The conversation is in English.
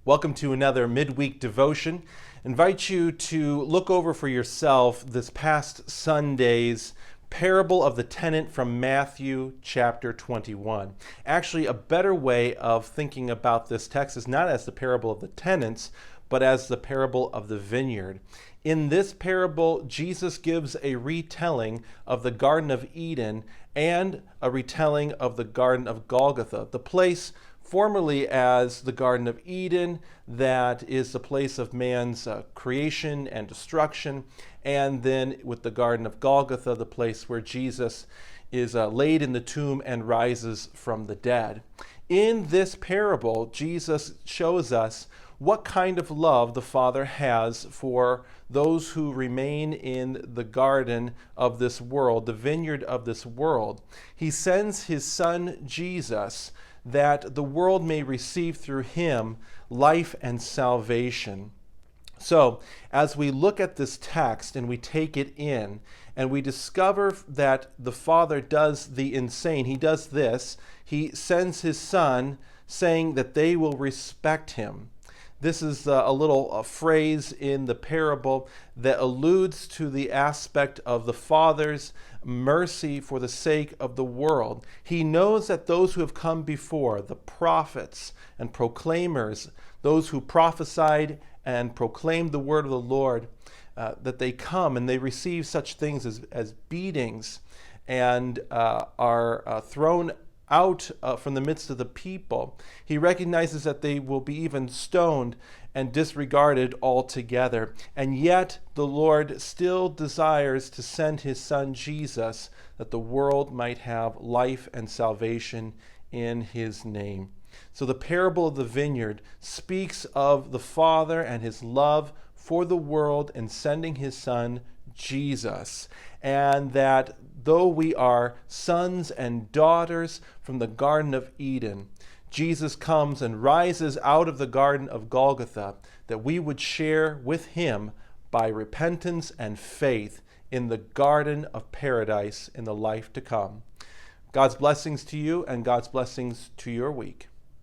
Welcome to another midweek devotion. I invite you to look over for yourself this past Sunday's parable of the tenant from Matthew chapter 21. Actually, a better way of thinking about this text is not as the parable of the tenants, but as the parable of the vineyard. In this parable, Jesus gives a retelling of the Garden of Eden and a retelling of the Garden of Golgotha, the place formerly as the Garden of Eden, that is the place of man's creation and destruction, and then with the Garden of Golgotha, the place where Jesus is laid in the tomb and rises from the dead. In this parable, Jesus shows us what kind of love the Father has for those who remain in the garden of this world, the vineyard of this world. He sends his Son Jesus that the world may receive through him life and salvation. So, as we look at this text and we take it in, and we discover that the Father does the insane, he does this, he sends his Son saying that they will respect him. This is a little phrase in the parable that alludes to the aspect of the Father's mercy for the sake of the world. He knows that those who have come before, the prophets and proclaimers, those who prophesied and proclaimed the word of the Lord, that they come and they receive such things as beatings and are thrown out from the midst of the people. He recognizes that they will be even stoned and disregarded altogether. And yet the Lord still desires to send his Son Jesus that the world might have life and salvation in his name. So the parable of the vineyard speaks of the Father and his love for the world in sending his Son Jesus, and that though we are sons and daughters from the Garden of Eden, Jesus comes and rises out of the Garden of Golgotha that we would share with him by repentance and faith in the garden of paradise in the life to come. God's blessings to you and God's blessings to your week.